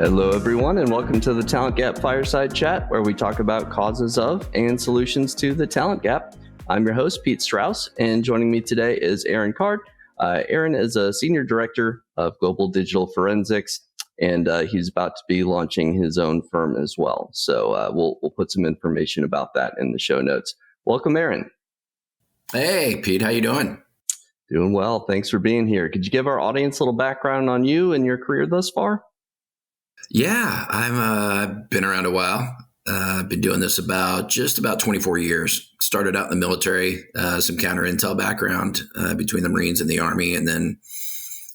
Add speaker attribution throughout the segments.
Speaker 1: Hello, everyone, and welcome to the Talent Gap Fireside Chat, where we talk about causes of and solutions to the talent gap. I'm your host, Pete Strauss, and joining me today is Aaron Card. Aaron is a Senior Director of Global Digital Forensics, and he's about to be launching his own firm as well. So we'll put some information about that in the show notes. Welcome, Aaron.
Speaker 2: Hey, Pete, how you doing?
Speaker 1: Doing well. Thanks for being here. Could you give our audience a little background on you and your career thus far?
Speaker 2: Yeah, I've been around a while. I've been doing this just about 24 years. Started out in the military, some counter intel background between the Marines and the Army, and then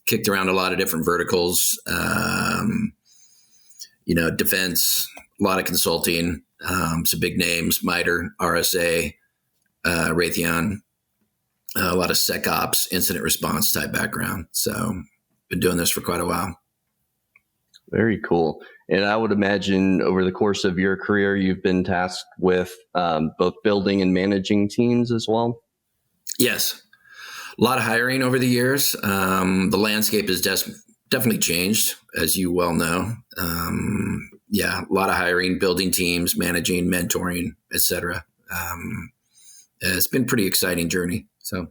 Speaker 2: kicked around a lot of different verticals. Defense, a lot of consulting, some big names, MITRE, RSA, Raytheon, a lot of SecOps, incident response type background. So been doing this for quite a while.
Speaker 1: Very cool. And I would imagine over the course of your career, you've been tasked with both building and managing teams as well?
Speaker 2: Yes. A lot of hiring over the years. The landscape has definitely changed, as you well know. A lot of hiring, building teams, managing, mentoring, et cetera. It's been a pretty exciting journey. So.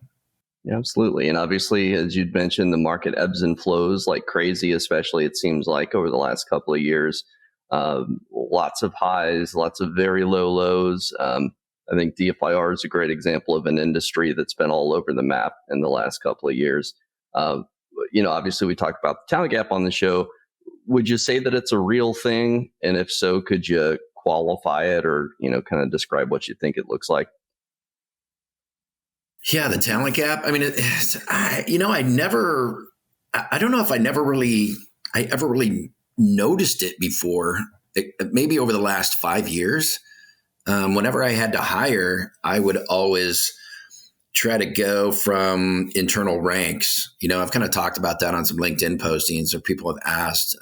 Speaker 1: Yeah, absolutely. And obviously, as you'd mentioned, the market ebbs and flows like crazy, especially it seems like over the last couple of years. Lots of highs, lots of very low lows. I think DFIR is a great example of an industry that's been all over the map in the last couple of years. Obviously, we talked about the talent gap on the show. Would you say that it's a real thing? And if so, could you qualify it or, kind of describe what you think it looks like?
Speaker 2: Yeah, the talent gap. I mean, I don't know if I ever really noticed it before. Maybe over the last 5 years, whenever I had to hire, I would always try to go from internal ranks. I've kind of talked about that on some LinkedIn postings, or people have asked.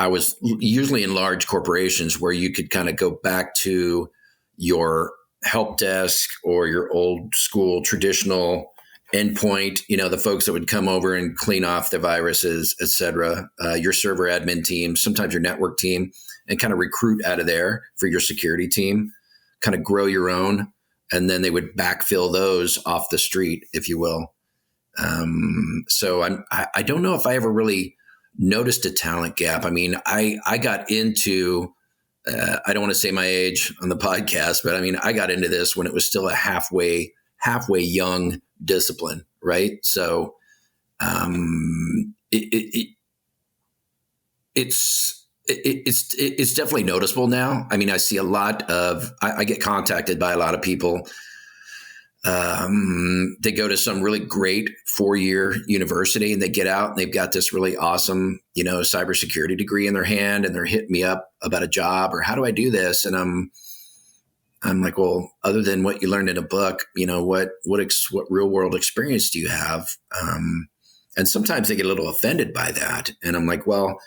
Speaker 2: I was usually in large corporations where you could kind of go back to your help desk or your old school traditional endpoint, the folks that would come over and clean off the viruses, et cetera, your server admin team, sometimes your network team, and kind of recruit out of there for your security team, kind of grow your own. And then they would backfill those off the street, if you will. So I don't know if I ever really noticed a talent gap. I mean, I got into I don't want to say my age on the podcast, but I mean, I got into this when it was still a halfway young discipline, right? So it's definitely noticeable now. I mean, I see a lot of I get contacted by a lot of people. They go to some really great 4-year university and they get out and they've got this really awesome, cybersecurity degree in their hand, and they're hitting me up about a job or how do I do this? And I'm like, well, other than what you learned in a book, what real world experience do you have? And sometimes they get a little offended by that. And I'm like, well,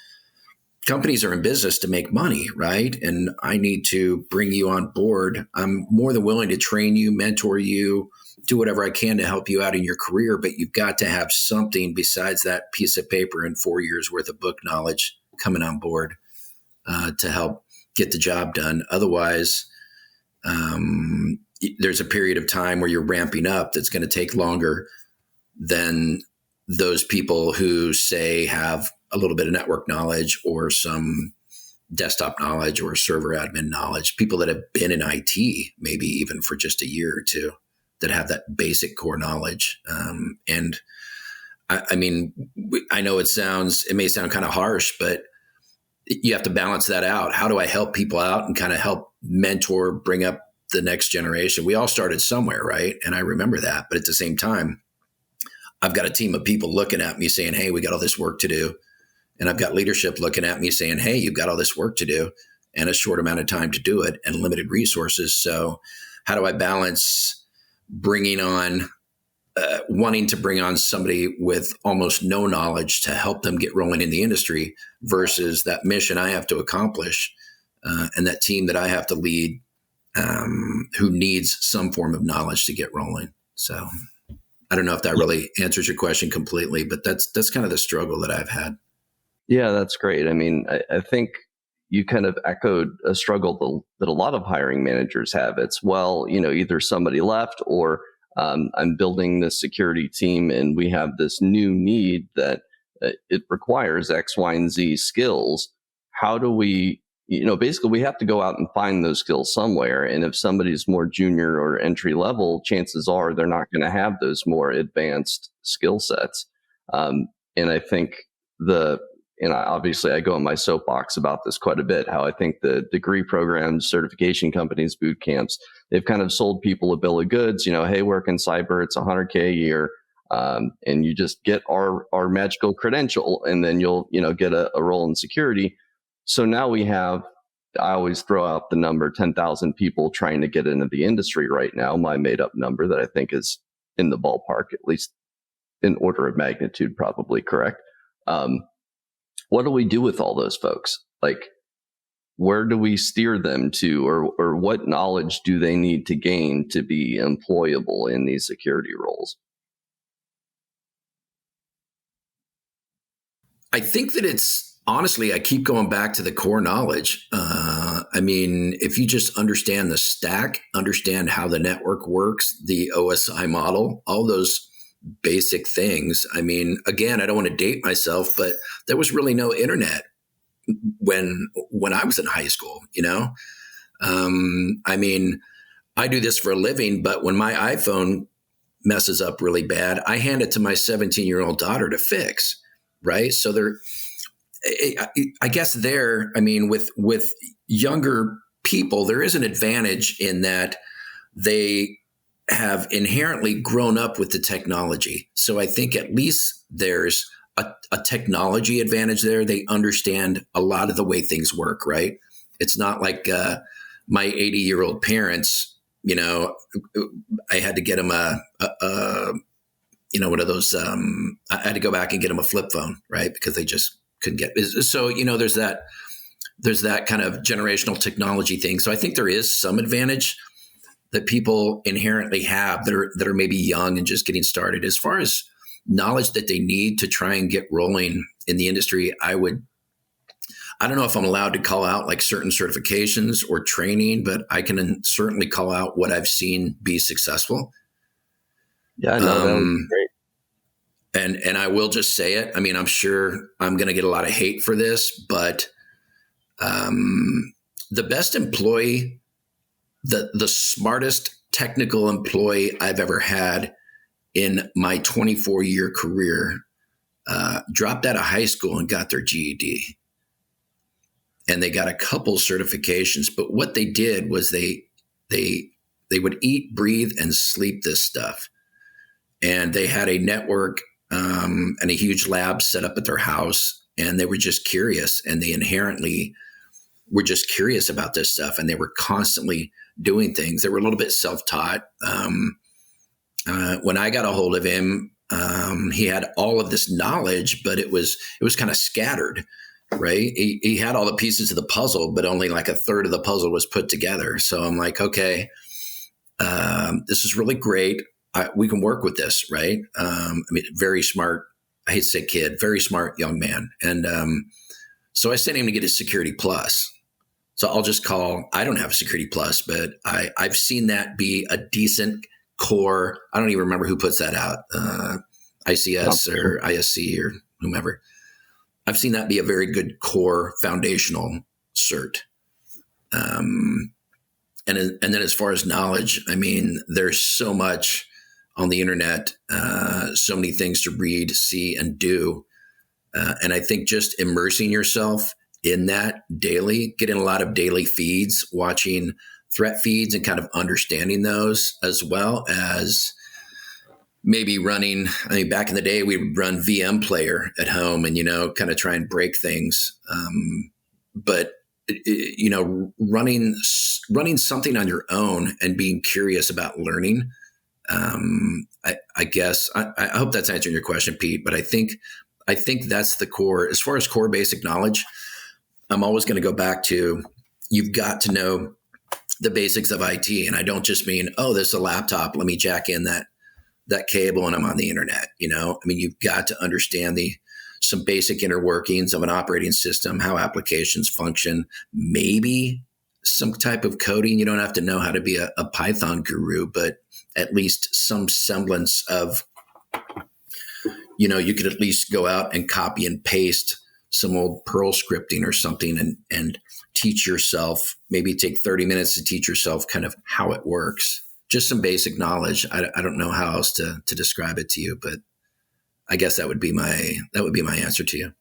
Speaker 2: companies are in business to make money, right? And I need to bring you on board. I'm more than willing to train you, mentor you, do whatever I can to help you out in your career, but you've got to have something besides that piece of paper and 4 years worth of book knowledge coming on board to help get the job done. Otherwise, there's a period of time where you're ramping up that's going to take longer than those people who say have a little bit of network knowledge or some desktop knowledge or server admin knowledge, people that have been in IT, maybe even for just a year or two, that have that basic core knowledge. And I mean, I know it may sound kind of harsh, but you have to balance that out. How do I help people out and kind of help mentor, bring up the next generation? We all started somewhere, right? And I remember that. But at the same time, I've got a team of people looking at me saying, hey, we got all this work to do. And I've got leadership looking at me saying, hey, you've got all this work to do and a short amount of time to do it and limited resources. So how do I balance bringing on, wanting to bring on somebody with almost no knowledge to help them get rolling in the industry versus that mission I have to accomplish and that team that I have to lead who needs some form of knowledge to get rolling. So I don't know if that really answers your question completely, but that's kind of the struggle that I've had.
Speaker 1: Yeah, that's great. I mean, I think you kind of echoed a struggle that a lot of hiring managers have. It's, well, either somebody left or I'm building this security team and we have this new need that it requires X, Y, and Z skills. How do we, basically we have to go out and find those skills somewhere. And if somebody's more junior or entry level, chances are they're not going to have those more advanced skill sets. And I think the obviously I go on my soapbox about this quite a bit, how I think the degree programs, certification companies, boot camps, they've kind of sold people a bill of goods, hey, work in cyber, it's $100K a year. And you just get our magical credential and then you'll, get a role in security. So now I always throw out the number 10,000 people trying to get into the industry right now, my made up number that I think is in the ballpark, at least in order of magnitude, probably correct. What do we do with all those folks? Like, where do we steer them to, or what knowledge do they need to gain to be employable in these security roles?
Speaker 2: I think that it's honestly, I keep going back to the core knowledge. I mean, if you just understand the stack, understand how the network works, the OSI model, all those basic things. I mean, again, I don't want to date myself, but there was really no internet when I was in high school, I mean, I do this for a living, but when my iPhone messes up really bad, I hand it to my 17-year-old daughter to fix. Right. So I guess I mean, with younger people, there is an advantage in that they have inherently grown up with the technology. So I think at least there's a technology advantage there. They understand a lot of the way things work, right? It's not like my 80-year-old parents, I had to get them one of those, I had to go back and get them a flip phone, right? Because they just couldn't get it. So, there's that kind of generational technology thing. So I think there is some advantage that people inherently have that are maybe young and just getting started. As far as knowledge that they need to try and get rolling in the industry, I don't know if I'm allowed to call out like certain certifications or training, but I can certainly call out what I've seen be successful.
Speaker 1: Yeah, no, that would be great.
Speaker 2: And I will just say it. I mean, I'm sure I'm going to get a lot of hate for this, but the best employee, the smartest technical employee I've ever had in my 24-year career dropped out of high school and got their GED. And they got a couple certifications, but what they did was they would eat, breathe, and sleep this stuff. And they had a network and a huge lab set up at their house, and they were just curious, and they inherently were just curious about this stuff, and they were constantly doing things. They were a little bit self-taught. When I got a hold of him, he had all of this knowledge, but it was kind of scattered, right? He had all the pieces of the puzzle, but only like a third of the puzzle was put together. So I'm like, okay, this is really great. We can work with this, right? I mean, very smart. I hate to say kid, very smart young man. And so I sent him to get his Security Plus. So I'll just I don't have a Security Plus, but I've seen that be a decent core. I don't even remember who puts that out, ICS or ISC or whomever. I've seen that be a very good core foundational cert. And then as far as knowledge, I mean, there's so much on the internet, so many things to read, see, and do. And I think just immersing yourself in that daily, getting a lot of daily feeds, watching threat feeds and kind of understanding those, as well as maybe running. I mean, back in the day, we would run VM player at home and, kind of try and break things. But running something on your own and being curious about learning. I guess I hope that's answering your question, Pete, but I think that's the core. As far as core basic knowledge, I'm always going to go back to, you've got to know the basics of IT. And I don't just mean, oh, this is a laptop, let me jack in that cable and I'm on the internet. I mean, you've got to understand the some basic inner workings of an operating system, how applications function, maybe some type of coding. You don't have to know how to be a Python guru, but at least some semblance of, you could at least go out and copy and paste some old Perl scripting or something and teach yourself, maybe take 30 minutes to teach yourself kind of how it works. Just some basic knowledge. I don't know how else to describe it to you, but I guess that would be my answer to you.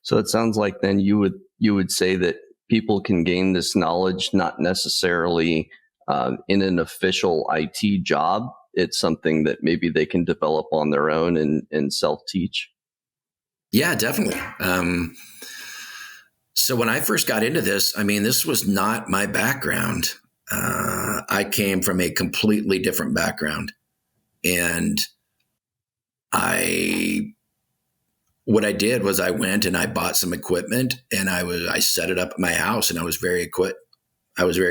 Speaker 1: So it sounds like then you would say that people can gain this knowledge not necessarily in an official IT job. It's something that maybe they can develop on their own and self-teach.
Speaker 2: Yeah, definitely. So when I first got into this, this was not my background. I came from a completely different background, and what I did was I went and I bought some equipment, and I set it up at my house, and I was very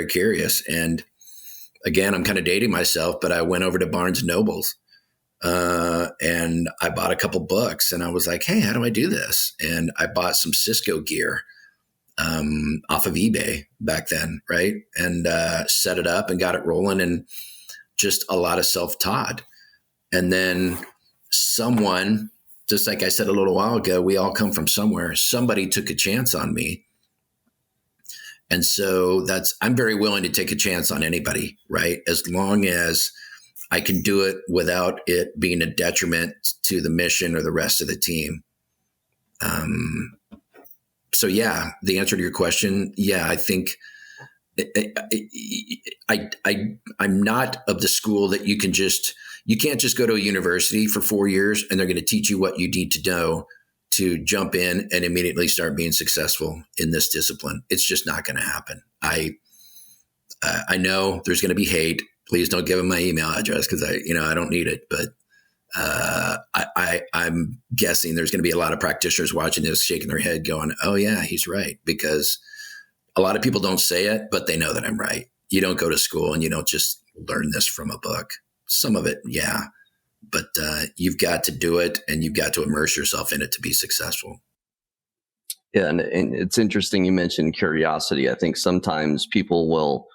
Speaker 2: curious. And again, I'm kind of dating myself, but I went over to Barnes and Nobles, and I bought a couple books, and I was like, hey, how do I do this? And I bought some Cisco gear off of eBay back then, right? And set it up and got it rolling, and just a lot of self-taught. And then someone, just like I said a little while ago, we all come from somewhere. Somebody took a chance on me. And so I'm very willing to take a chance on anybody, right? As long as I can do it without it being a detriment to the mission or the rest of the team. So yeah, the answer to your question, yeah, I think I'm not of the school that you can't just go to a university for 4 years and they're going to teach you what you need to know to jump in and immediately start being successful in this discipline. It's just not going to happen. I know there's going to be hate. Please don't give them my email address because I don't need it. But I'm guessing there's going to be a lot of practitioners watching this, shaking their head, going, "Oh yeah, he's right." Because a lot of people don't say it, but they know that I'm right. You don't go to school and you don't just learn this from a book. Some of it, yeah, but you've got to do it and you've got to immerse yourself in it to be successful.
Speaker 1: Yeah, and it's interesting you mentioned curiosity. I think sometimes people will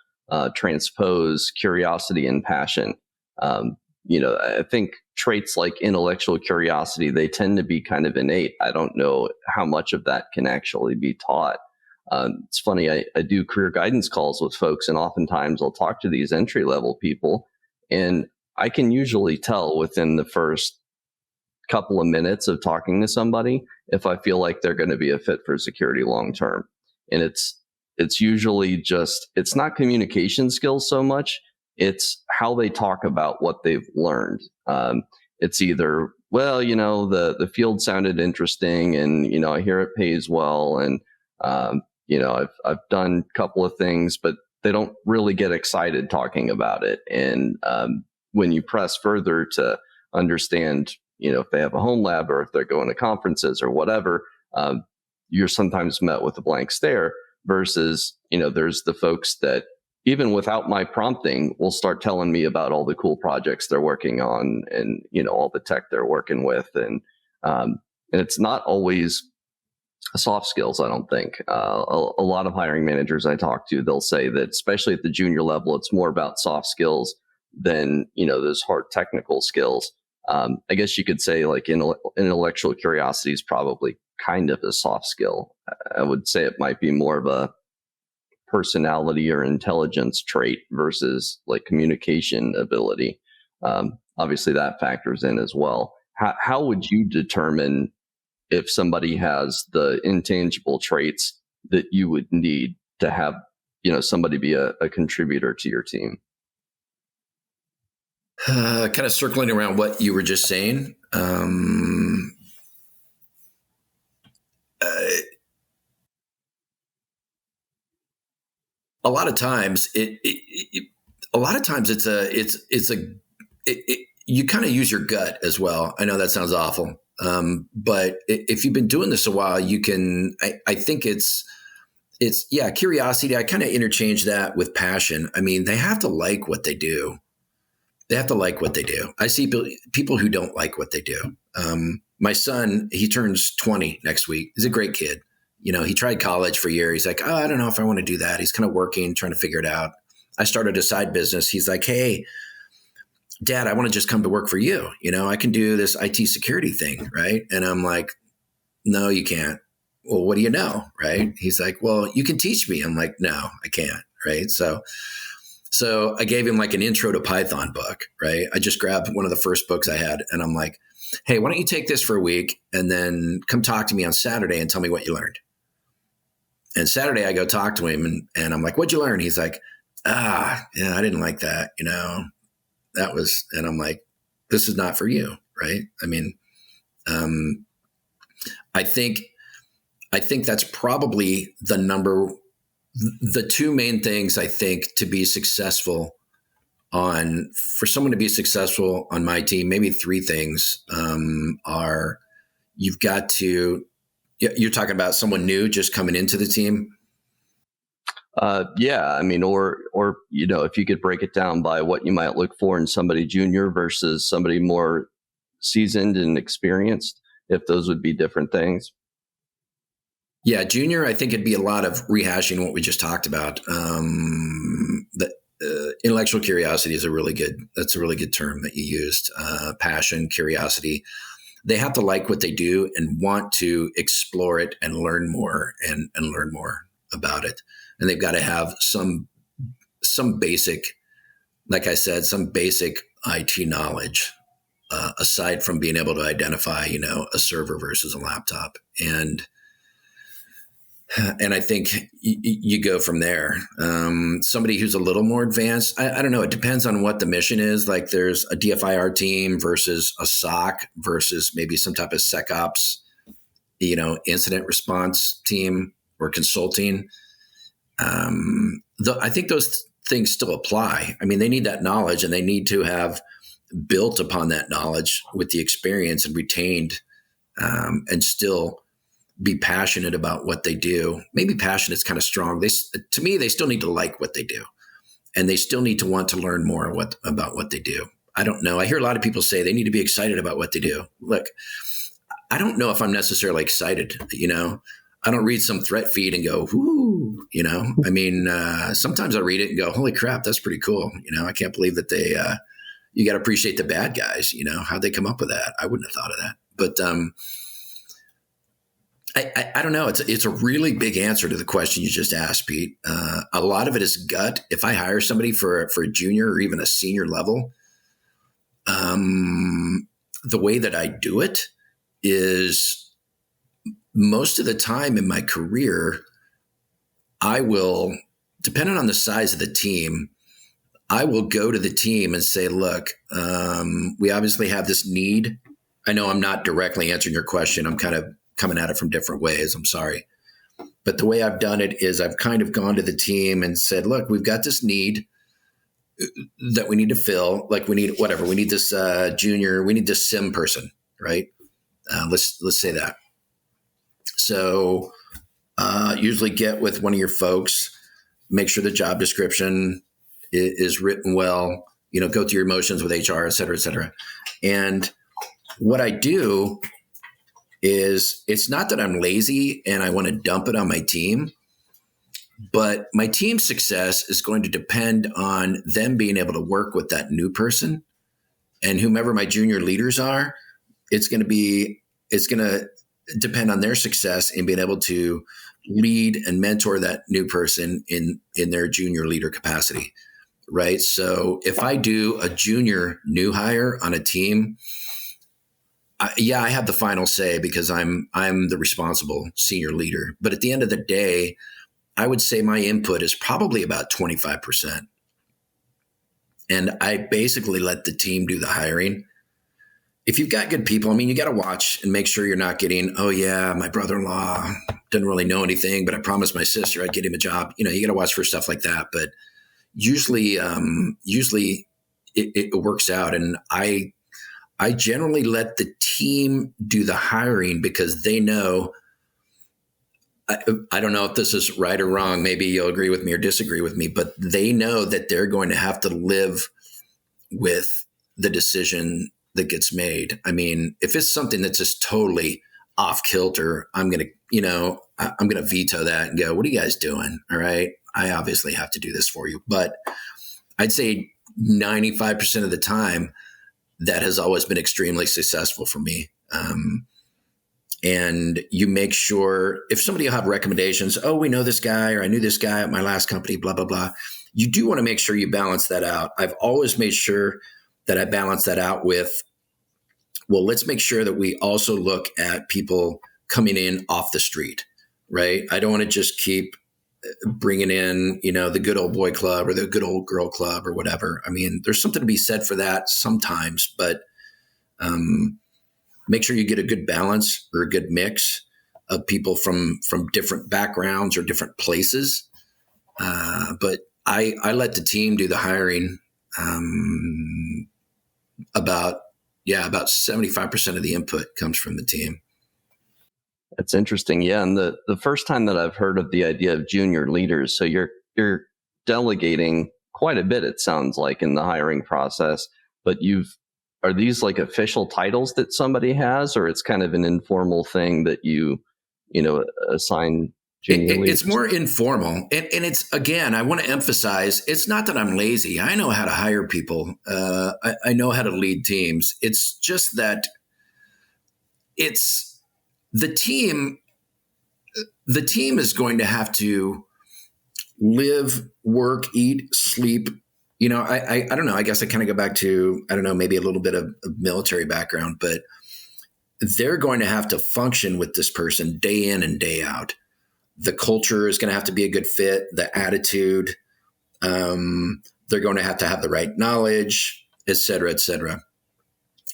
Speaker 1: transpose curiosity and passion. I think traits like intellectual curiosity, they tend to be kind of innate. I don't know how much of that can actually be taught. It's funny, I do career guidance calls with folks, and oftentimes I'll talk to these entry-level people, and I can usually tell within the first couple of minutes of talking to somebody if I feel like they're going to be a fit for security long term. And it's usually just, it's not communication skills so much, it's how they talk about what they've learned. It's either, well, the field sounded interesting, and I hear it pays well, and I've done a couple of things, but they don't really get excited talking about it. And when you press further to understand, if they have a home lab or if they're going to conferences or whatever, you're sometimes met with a blank stare. Versus, there's the folks that even without my prompting will start telling me about all the cool projects they're working on, and all the tech they're working with, and it's not always soft skills. I don't think a lot of hiring managers I talk to, they'll say that especially at the junior level, it's more about soft skills than those hard technical skills. I guess you could say like intellectual curiosity is probably kind of a soft skill. I would say it might be more of a personality or intelligence trait versus like communication ability. Obviously that factors in as well. How would you determine if somebody has the intangible traits that you would need to have, somebody be a contributor to your team?
Speaker 2: Kind of circling around what you were just saying. A lot of times you kind of use your gut as well. I know that sounds awful. But if you've been doing this a while, you can, I think it's curiosity. I kind of interchange that with passion. They have to like what they do. They have to like what they do. I see people who don't like what they do. My son, he turns 20 next week. He's a great kid. He tried college for a year. He's like, oh, I don't know if I want to do that. He's kind of working, trying to figure it out. I started a side business. He's like, hey, Dad, I want to just come to work for you. I can do this IT security thing. Right. And I'm like, no, you can't. Well, what do you know? Right. He's like, well, you can teach me. I'm like, no, I can't. Right. So I gave him like an intro to Python book. Right. I just grabbed one of the first books I had and I'm like, hey, why don't you take this for a week and then come talk to me on Saturday and tell me what you learned. And Saturday I go talk to him and I'm like, what'd you learn? He's like, yeah, I didn't like that. And I'm like, this is not for you. Right. I mean, I think that's probably the two main things I think to be successful for someone to be successful on my team, maybe three things are you've got to, you're talking about someone new just coming into the team.
Speaker 1: Yeah, I mean, or if you could break it down by what you might look for in somebody junior versus somebody more seasoned and experienced, if those would be different things.
Speaker 2: Yeah, junior, I think it'd be a lot of rehashing what we just talked about. Intellectual curiosity is a really good term that you used. Passion, curiosity. They have to like what they do and want to explore it and learn more and learn more about it. And they've got to have some basic, like I said, some basic IT knowledge, aside from being able to identify, a server versus a laptop. And I think you go from there. Somebody who's a little more advanced, I don't know. It depends on what the mission is. Like there's a DFIR team versus a SOC versus maybe some type of SecOps, incident response team or consulting. I think those things still apply. I mean, they need that knowledge and they need to have built upon that knowledge with the experience and retained, and still be passionate about what they do. Maybe passionate is kind of strong. To me, they still need to like what they do and they still need to want to learn more about what they do. I don't know. I hear a lot of people say they need to be excited about what they do. Look, I don't know if I'm necessarily excited. I don't read some threat feed and go, whoo, I mean, sometimes I read it and go, holy crap, that's pretty cool. I can't believe that you got to appreciate the bad guys, how'd they come up with that? I wouldn't have thought of that. But, I don't know. It's a really big answer to the question you just asked, Pete. A lot of it is gut. If I hire somebody for a junior or even a senior level, the way that I do it is most of the time in my career, I will, depending on the size of the team, I will go to the team and say, look, we obviously have this need. I know I'm not directly answering your question. I'm kind of coming at it from different ways. I'm sorry. But the way I've done it is I've kind of gone to the team and said, look, we've got this need that we need to fill. Like we need whatever. We need this junior, we need this SIM person, right? Let's say that. So usually get with one of your folks, make sure the job description is written well, go through your motions with HR, et cetera, et cetera. And what I do is it's not that I'm lazy and I want to dump it on my team, but my team's success is going to depend on them being able to work with that new person, and whomever my junior leaders are, it's going to depend on their success in being able to lead and mentor that new person in their junior leader capacity. Right. So if I do a junior new hire on a team, I have the final say because I'm the responsible senior leader. But at the end of the day, I would say my input is probably about 25%. And I basically let the team do the hiring. If you've got good people, I mean, you got to watch and make sure you're not getting, oh yeah, my brother-in-law doesn't really know anything, but I promised my sister I'd get him a job. You got to watch for stuff like that. But usually it works out. And I generally let the team do the hiring because they know, I don't know if this is right or wrong. Maybe you'll agree with me or disagree with me, but they know that they're going to have to live with the decision that gets made. I mean, if it's something that's just totally off kilter, I'm going to veto that and go, what are you guys doing? All right. I obviously have to do this for you. But I'd say 95% of the time, that has always been extremely successful for me. And you make sure if somebody will have recommendations, oh, we know this guy, or I knew this guy at my last company, blah, blah, blah. You do want to make sure you balance that out. I've always made sure that I balance that out with, well, let's make sure that we also look at people coming in off the street, right? I don't want to just keep bringing in, the good old boy club or the good old girl club or whatever. I mean, there's something to be said for that sometimes, but make sure you get a good balance or a good mix of people from different backgrounds or different places. But I let the team do the hiring. About 75% of the input comes from the team.
Speaker 1: That's interesting. Yeah. And the first time that I've heard of the idea of junior leaders, so you're delegating quite a bit, it sounds like, in the hiring process, but are these like official titles that somebody has, or it's kind of an informal thing that you assign junior leaders?
Speaker 2: It's more informal. And it's, again, I want to emphasize, it's not that I'm lazy. I know how to hire people. I know how to lead teams. It's just that it's the team is going to have to live, work, eat, sleep. I don't know. I guess I kind of go back to, I don't know, maybe a little bit of military background, but they're going to have to function with this person day in and day out. The culture is going to have to be a good fit, the attitude. They're going to have the right knowledge, et cetera, et cetera.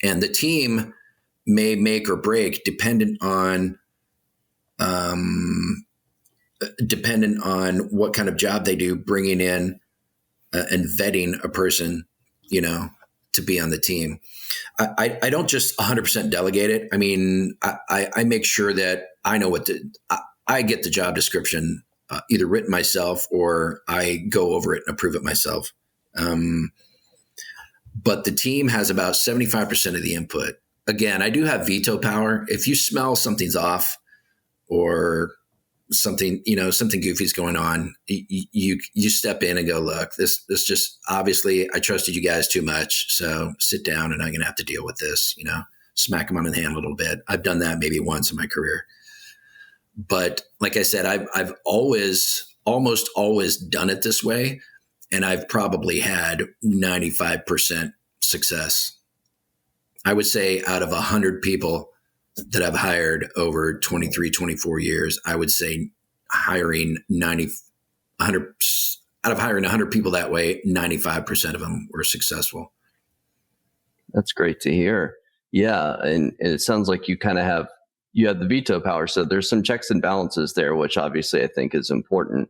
Speaker 2: And the team may make or break dependent on what kind of job they do, bringing in and vetting a person, to be on the team. I don't just 100% delegate it. I mean, I make sure that I know I get the job description either written myself or I go over it and approve it myself. But the team has about 75% of the input. Again, I do have veto power. If you smell something's off or something goofy's going on, you step in and go, look, this just, obviously I trusted you guys too much. So sit down and I'm going to have to deal with this, smack them on the hand a little bit. I've done that maybe once in my career. But like I said, I've almost always done it this way. And I've probably had 95% success. I would say out of 100 people that I've hired over 23, 24 years, I would say hiring 100 out of hiring 100 people that way, 95% of them were successful.
Speaker 1: That's great to hear. Yeah. And it sounds like you kind of you have the veto power. So there's some checks and balances there, which obviously I think is important,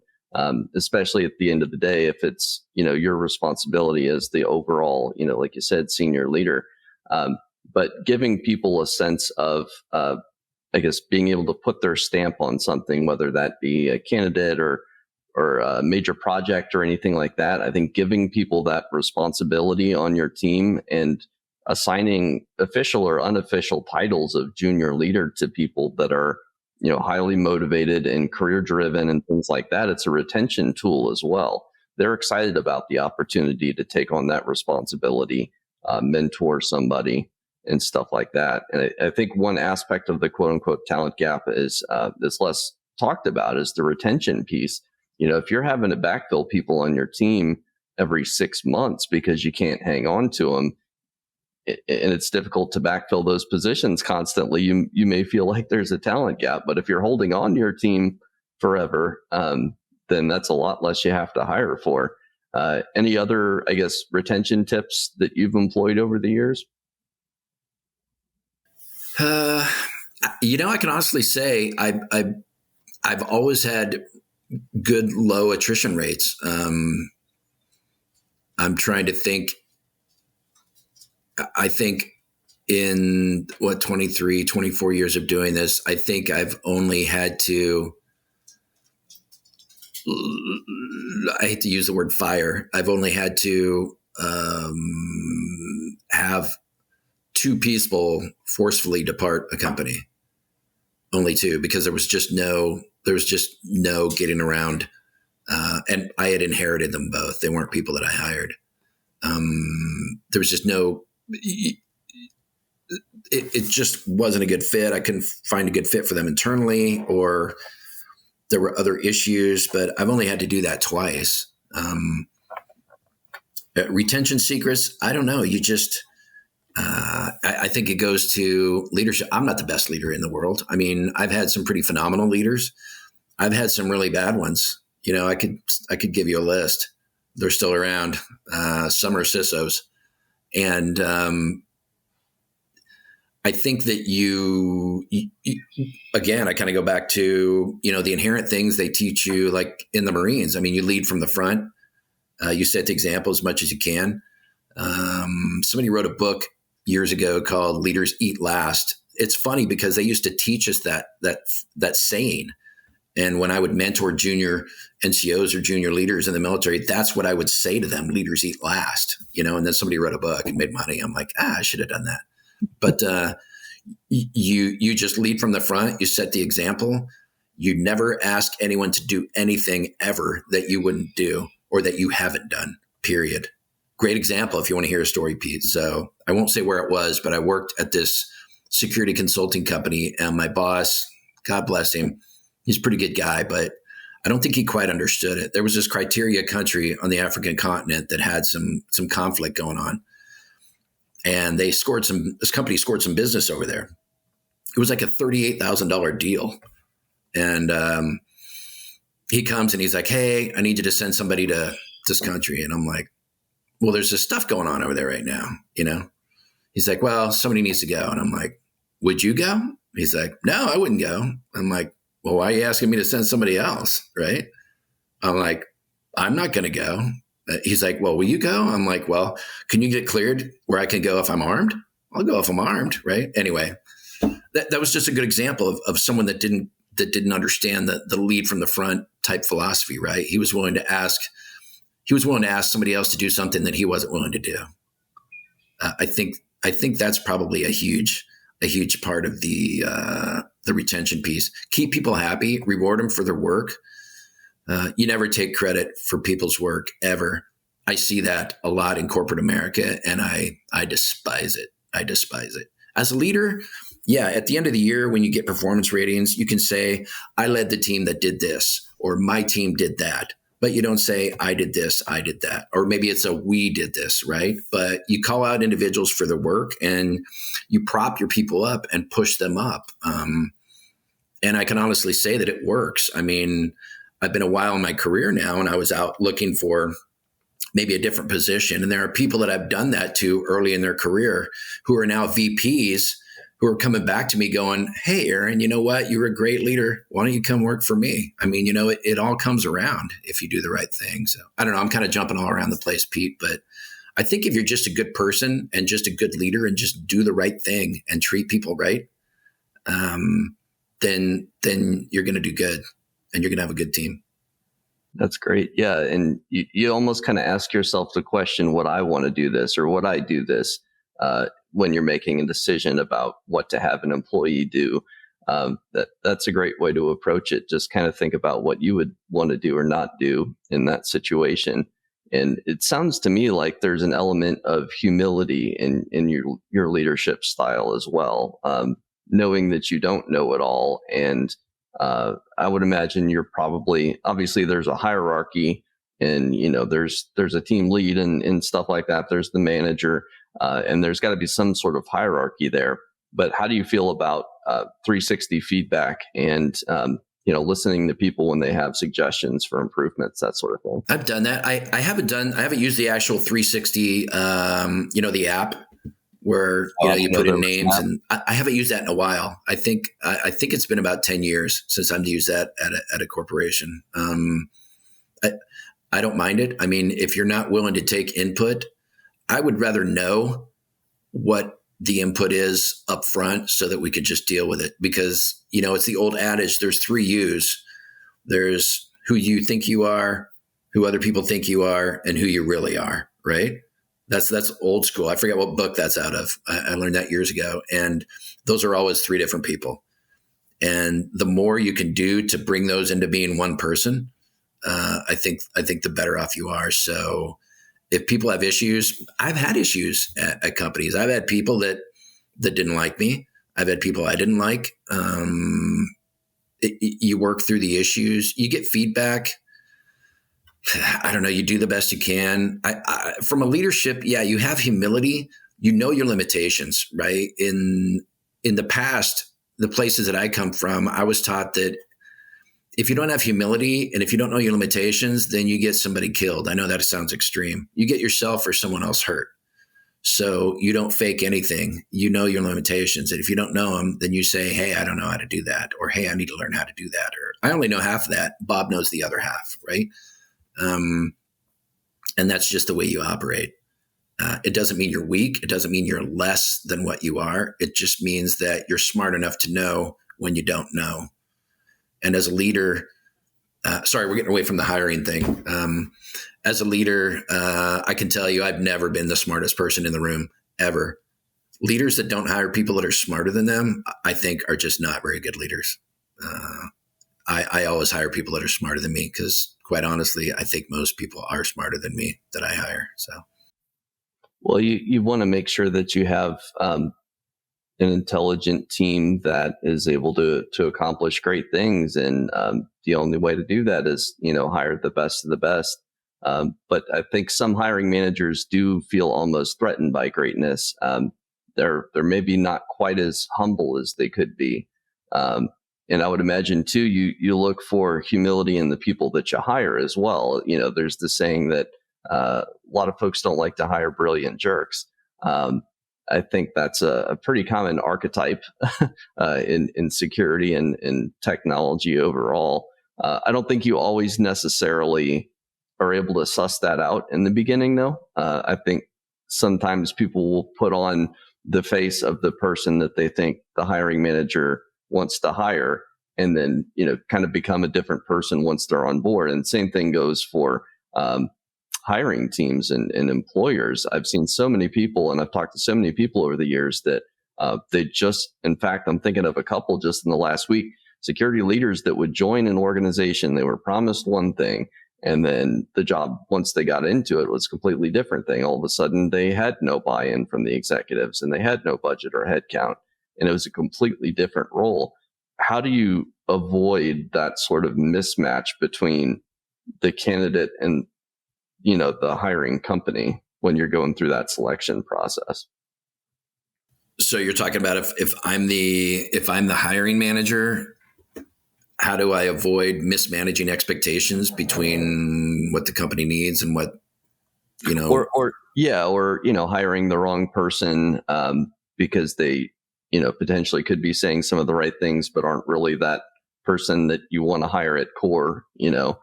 Speaker 1: especially at the end of the day, if it's, your responsibility as the overall, like you said, senior leader. But giving people a sense of, I guess, being able to put their stamp on something, whether that be a candidate or a major project or anything like that. I think giving people that responsibility on your team and assigning official or unofficial titles of junior leader to people that are, highly motivated and career driven and things like that. It's a retention tool as well. They're excited about the opportunity to take on that responsibility, mentor somebody and stuff like that. And I think one aspect of the quote unquote talent gap is less talked about is the retention piece. If you're having to backfill people on your team every 6 months because you can't hang on to them, and it's difficult to backfill those positions constantly, you may feel like there's a talent gap. But if you're holding on to your team forever, then that's a lot less you have to hire for. Any other, I guess, retention tips that you've employed over the years?
Speaker 2: I can honestly say I've always had good low attrition rates. I'm trying to think. I think in 23, 24 years of doing this, I think I've only had to, I hate to use the word fire. I've only had to have two people forcefully depart a company. Only two, because there was just no getting around. And I had inherited them both. They weren't people that I hired. There was just no, it just wasn't a good fit. I couldn't find a good fit for them internally, or there were other issues, but I've only had to do that twice. Retention secrets, I don't know. You just, I think it goes to leadership. I'm not the best leader in the world. I mean, I've had some pretty phenomenal leaders. I've had some really bad ones. I could give you a list. They're still around. Some are CISOs. And I think that you again, I kind of go back to, the inherent things they teach you, like in the Marines. I mean, you lead from the front. You set the example as much as you can. Somebody wrote a book years ago called Leaders Eat Last. It's funny because they used to teach us that saying. And when I would mentor junior NCOs or junior leaders in the military, that's what I would say to them: leaders eat last, and then somebody wrote a book and made money. I'm like, I should have done that. But you just lead from the front. You set the example. You never ask anyone to do anything ever that you wouldn't do or that you haven't done, period. Great example if you want to hear a story, Pete. So I won't say where it was, but I worked at this security consulting company, and my boss, God bless him, he's a pretty good guy, but I don't think he quite understood it. There was this criteria country on the African continent that had some conflict going on. And this company scored some business over there. It was like a $38,000 deal. And he comes and he's like, hey, I need you to send somebody to this country. And I'm like, well, there's this stuff going on over there right now, He's like, well, somebody needs to go. And I'm like, would you go? He's like, no, I wouldn't go. I'm like, well, why are you asking me to send somebody else? Right? I'm like, I'm not going to go. He's like, well, will you go? I'm like, well, can you get cleared where I can go if I'm armed? I'll go if I'm armed. Right? Anyway, that was just a good example of someone that didn't understand the lead from the front type philosophy. Right? He was willing to ask somebody else to do something that he wasn't willing to do. I think that's probably a huge part of the retention piece. Keep people happy, reward them for their work. You never take credit for people's work ever. I see that a lot in corporate America, and I despise it. I despise it. As a leader, yeah, at the end of the year, when you get performance ratings, you can say, I led the team that did this, or my team did that. But you don't say, I did this, I did that. Or maybe it's we did this, right? But you call out individuals for their work, and you prop your people up and push them up. And I can honestly say that it works. I mean, I've been a while in my career now, and I was out looking for maybe a different position. And there are people that I've done that to early in their career who are now VPs who are coming back to me going, hey, Aaron, you know what? You're a great leader. Why don't you come work for me? I mean, it all comes around if you do the right thing. So I don't know. I'm kind of jumping all around the place, Pete, but I think if you're just a good person and just a good leader and just do the right thing and treat people right, then you're going to do good and you're going to have a good team.
Speaker 1: That's great. Yeah. And you almost kind of ask yourself the question, would I want to do this or would I do this? When you're making a decision about what to have an employee do. That's a great way to approach it. Just kind of think about what you would want to do or not do in that situation. And it sounds to me like there's an element of humility in your leadership style as well, knowing that you don't know it all. And I would imagine you're obviously there's a hierarchy, and there's a team lead and stuff like that. There's the manager. And there's got to be some sort of hierarchy there. But how do you feel about 360 feedback and listening to people when they have suggestions for improvements, that sort of thing?
Speaker 2: I've done that. I haven't used the actual 360, the app where you put in names, and I haven't used that in a while. I think it's been about 10 years since I've used that at a corporation. I don't mind it. I mean, if you're not willing to take input, I would rather know what the input is up front so that we could just deal with it. Because, it's the old adage, there's 3 U's. There's who you think you are, who other people think you are, and who you really are, right? That's old school. I forget what book that's out of. I learned that years ago. And those are always three different people. And the more you can do to bring those into being one person, I think the better off you are. So if people have issues, I've had issues at companies. I've had people that didn't like me. I've had people I didn't like. You work through the issues. You get feedback. I don't know. You do the best you can. From a leadership, yeah, you have humility. You know your limitations, right? In the past, the places that I come from, I was taught that if you don't have humility and if you don't know your limitations, then you get somebody killed. I know that sounds extreme. You get yourself or someone else hurt. So you don't fake anything. You know your limitations. And if you don't know them, then you say, hey, I don't know how to do that. Or, hey, I need to learn how to do that. Or I only know half of that. Bob knows the other half, right? And that's just the way you operate. It doesn't mean you're weak. It doesn't mean you're less than what you are. It just means that you're smart enough to know when you don't know. And as a leader, sorry, we're getting away from the hiring thing. As a leader, I can tell you I've never been the smartest person in the room, ever. Leaders that don't hire people that are smarter than them, I think are just not very good leaders. I always hire people that are smarter than me because, quite honestly, I think most people are smarter than me that I hire. So,
Speaker 1: well, you want to make sure that you have an intelligent team that is able to accomplish great things, and the only way to do that is hire the best of the best. But I think some hiring managers do feel almost threatened by greatness. They're maybe not quite as humble as they could be. And I would imagine too, you look for humility in the people that you hire as well. There's the saying that a lot of folks don't like to hire brilliant jerks. I think that's a pretty common archetype in security and in technology overall. I don't think you always necessarily are able to suss that out in the beginning, though. I think sometimes people will put on the face of the person that they think the hiring manager wants to hire, and then kind of become a different person once they're on board. And same thing goes for hiring teams and employers. I've seen so many people, and I've talked to so many people over the years that they just, in fact, I'm thinking of a couple just in the last week, security leaders that would join an organization. They were promised one thing, and then the job, once they got into it, was a completely different thing. All of a sudden, they had no buy-in from the executives, and they had no budget or headcount, and it was a completely different role. How do you avoid that sort of mismatch between the candidate and the hiring company when you're going through that selection process?
Speaker 2: So you're talking about if I'm the hiring manager, how do I avoid mismanaging expectations between what the company needs and what
Speaker 1: or hiring the wrong person because they potentially could be saying some of the right things but aren't really that person that you want to hire at core. And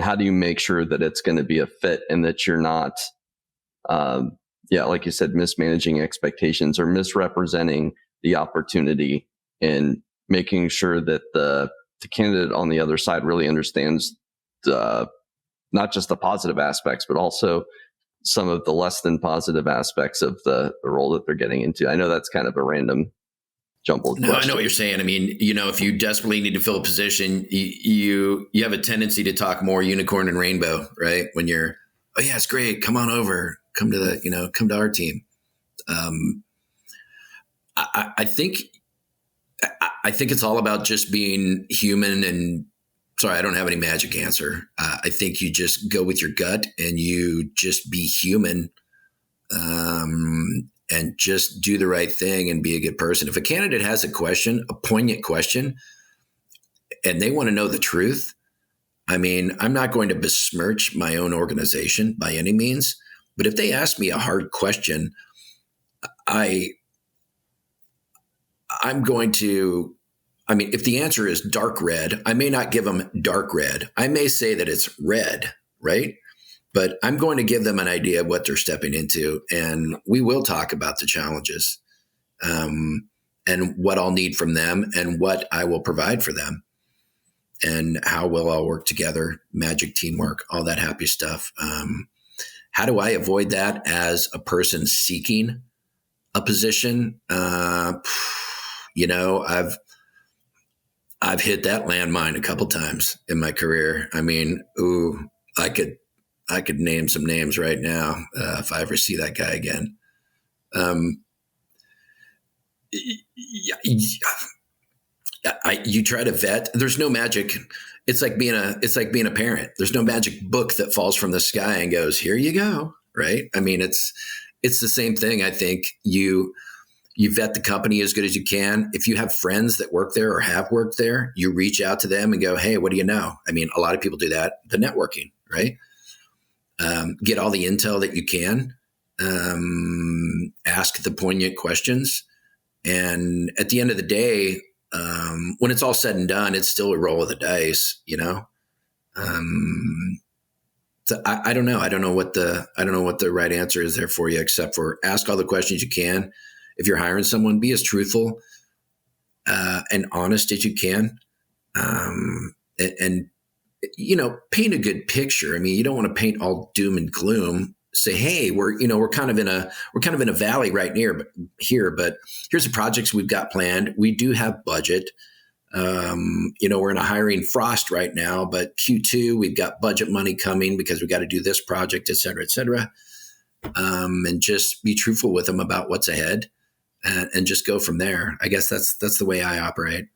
Speaker 1: how do you make sure that it's going to be a fit and that you're not, like you said, mismanaging expectations or misrepresenting the opportunity, and making sure that the candidate on the other side really understands not just the positive aspects, but also some of the less than positive aspects of the role that they're getting into. I know that's kind of a random jumbled question.
Speaker 2: I know what you're saying. I mean, if you desperately need to fill a position, you have a tendency to talk more unicorn and rainbow, right? When you're, oh yeah, it's great. Come on over. Come to our team. I think it's all about just being human. And sorry, I don't have any magic answer. I think you just go with your gut and you just be human. And just do the right thing and be a good person. If a candidate has a question, a poignant question, and they want to know the truth, I mean, I'm not going to besmirch my own organization by any means, but if they ask me a hard question, I'm going to, if the answer is dark red, I may not give them dark red. I may say that it's red, right? But I'm going to give them an idea of what they're stepping into. And we will talk about the challenges and what I'll need from them and what I will provide for them and how we'll all work together, magic teamwork, all that happy stuff. How do I avoid that as a person seeking a position? I've hit that landmine a couple times in my career. I mean, I could name some names right now if I ever see that guy again. You try to vet. There's no magic. It's like being a parent. There's no magic book that falls from the sky and goes, here you go. Right. I mean, it's the same thing. I think you vet the company as good as you can. If you have friends that work there or have worked there, you reach out to them and go, hey, what do you know? I mean, a lot of people do that. The networking, right? Get all the intel that you can. Ask the poignant questions. And at the end of the day, when it's all said and done, it's still a roll of the dice, So I don't know. I don't know what the right answer is there for you, except for ask all the questions you can. If you're hiring someone, be as truthful and honest as you can, and paint a good picture. I mean, you don't want to paint all doom and gloom. Say, hey, we're kind of in a valley right here, but here's the projects we've got planned. We do have budget. We're in a hiring frost right now, but Q2 we've got budget money coming because we got to do this project, et cetera, et cetera. And just be truthful with them about what's ahead, and just go from there. I guess that's the way I operate.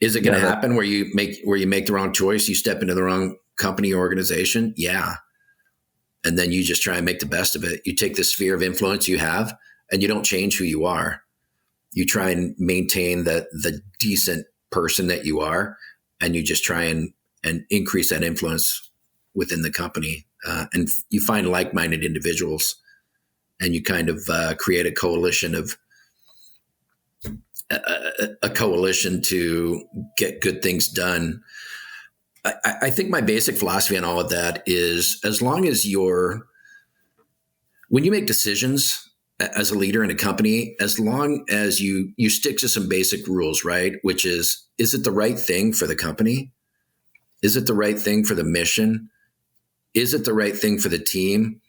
Speaker 2: Is it going to happen where you make the wrong choice? You step into the wrong company or organization? Yeah. And then you just try and make the best of it. You take the sphere of influence you have and you don't change who you are. You try and maintain the decent person that you are, and you just try and increase that influence within the company. And you find like-minded individuals, and you kind of create a coalition to get good things done. I think my basic philosophy on all of that is, as long as when you make decisions as a leader in a company, as long as you stick to some basic rules, right? Which is it the right thing for the company? Is it the right thing for the mission? Is it the right thing for the team?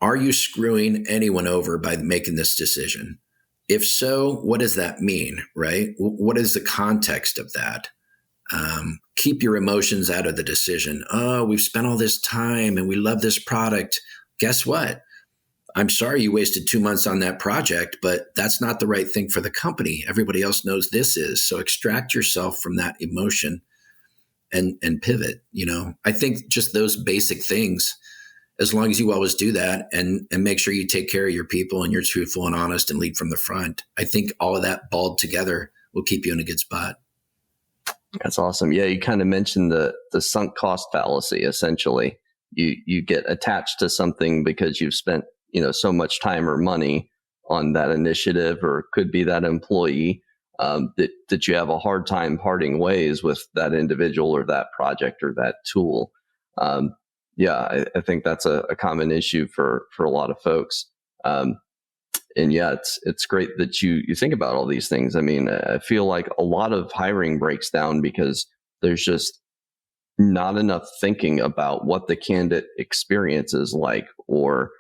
Speaker 2: Are you screwing anyone over by making this decision? If so, what does that mean, right? What is the context of that? Keep your emotions out of the decision. Oh, we've spent all this time and we love this product. Guess what? I'm sorry you wasted 2 months on that project, but that's not the right thing for the company. Everybody else knows this is. So extract yourself from that emotion and pivot. I think just those basic things, as long as you always do that and make sure you take care of your people and you're truthful and honest and lead from the front, I think all of that balled together will keep you in a good spot.
Speaker 1: That's awesome. Yeah, you kind of mentioned the sunk cost fallacy. Essentially, you get attached to something because you've spent so much time or money on that initiative, or it could be that employee, that you have a hard time parting ways with that individual or that project or that tool. I think that's a common issue for a lot of folks. And yeah, it's great that you think about all these things. I mean, I feel like a lot of hiring breaks down because there's just not enough thinking about what the candidate experience is like, or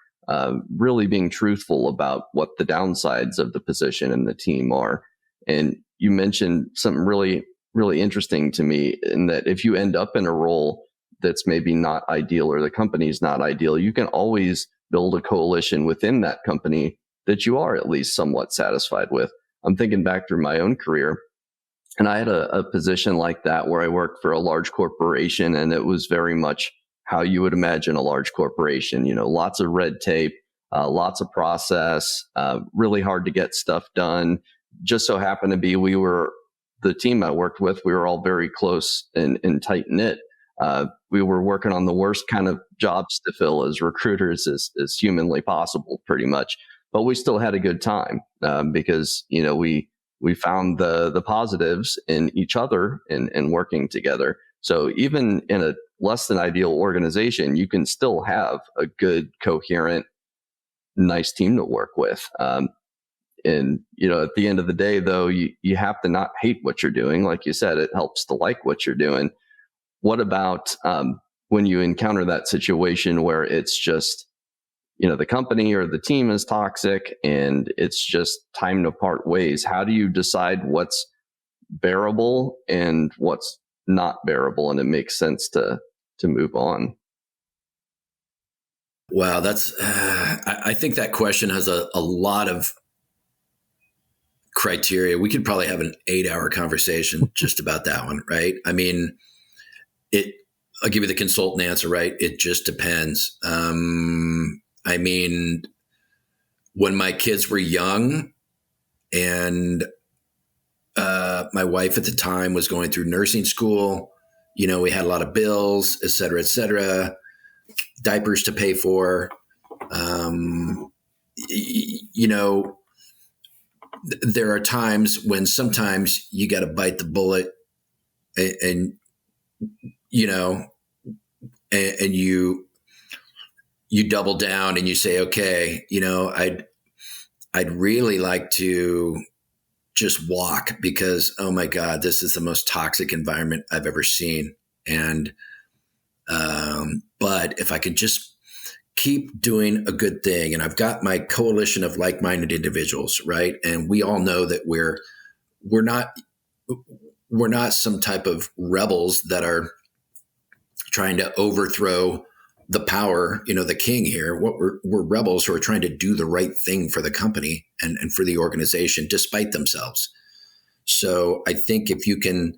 Speaker 1: really being truthful about what the downsides of the position and the team are. And you mentioned something really, really interesting to me, in that if you end up in a role that's maybe not ideal, or the company's not ideal, you can always build a coalition within that company that you are at least somewhat satisfied with. I'm thinking back through my own career, and I had a position like that where I worked for a large corporation, and it was very much how you would imagine a large corporation. Lots of red tape, lots of process, really hard to get stuff done. Just so happened to be the team I worked with, we were all very close and tight knit. We were working on the worst kind of jobs to fill as recruiters as humanly possible, pretty much. But we still had a good time because we found the positives in each other and working together. So even in a less than ideal organization, you can still have a good, coherent, nice team to work with. And at the end of the day, though, you have to not hate what you're doing. Like you said, it helps to like what you're doing. What about when you encounter that situation where it's just, the company or the team is toxic and it's just time to part ways, how do you decide what's bearable and what's not bearable, and it makes sense to move on?
Speaker 2: Wow, that's I think that question has a lot of criteria. We could probably have an 8-hour conversation just about that one, right? I mean, I'll give you the consultant answer, right? It just depends. I mean, when my kids were young and my wife at the time was going through nursing school, we had a lot of bills, et cetera, diapers to pay for. There are times when sometimes you got to bite the bullet and you double down and you say, okay, I'd really like to just walk because, oh my God, this is the most toxic environment I've ever seen. And, but if I could just keep doing a good thing, and I've got my coalition of like-minded individuals, right? And we all know that we're not some type of rebels that are trying to overthrow the power, the king here. What we're rebels who are trying to do the right thing for the company and for the organization, despite themselves. So I think if you can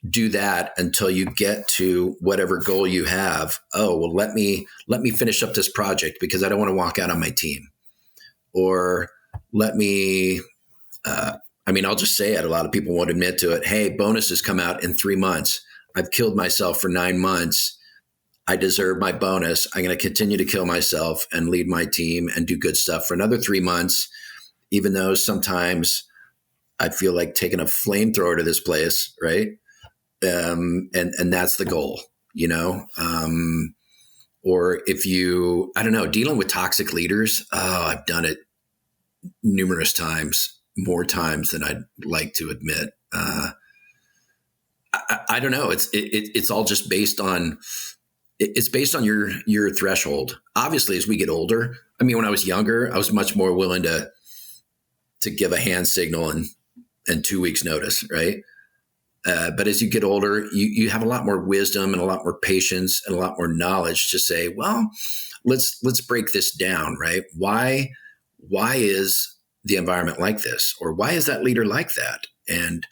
Speaker 2: do that until you get to whatever goal you have, let me finish up this project because I don't want to walk out on my team, or let me. I'll just say it. A lot of people won't admit to it. Hey, bonuses come out in 3 months. I've killed myself for 9 months. I deserve my bonus. I'm going to continue to kill myself and lead my team and do good stuff for another 3 months, even though sometimes I feel like taking a flamethrower to this place, right? And that's the goal, or if dealing with toxic leaders, I've done it numerous times, more times than I'd like to admit. I don't know. It's all just based on your threshold. Obviously, as we get older, when I was younger, I was much more willing to give a hand signal and 2 weeks notice, right? But as you get older, you have a lot more wisdom and a lot more patience and a lot more knowledge to say, well, let's break this down, right? Why is the environment like this? Or why is that leader like that? And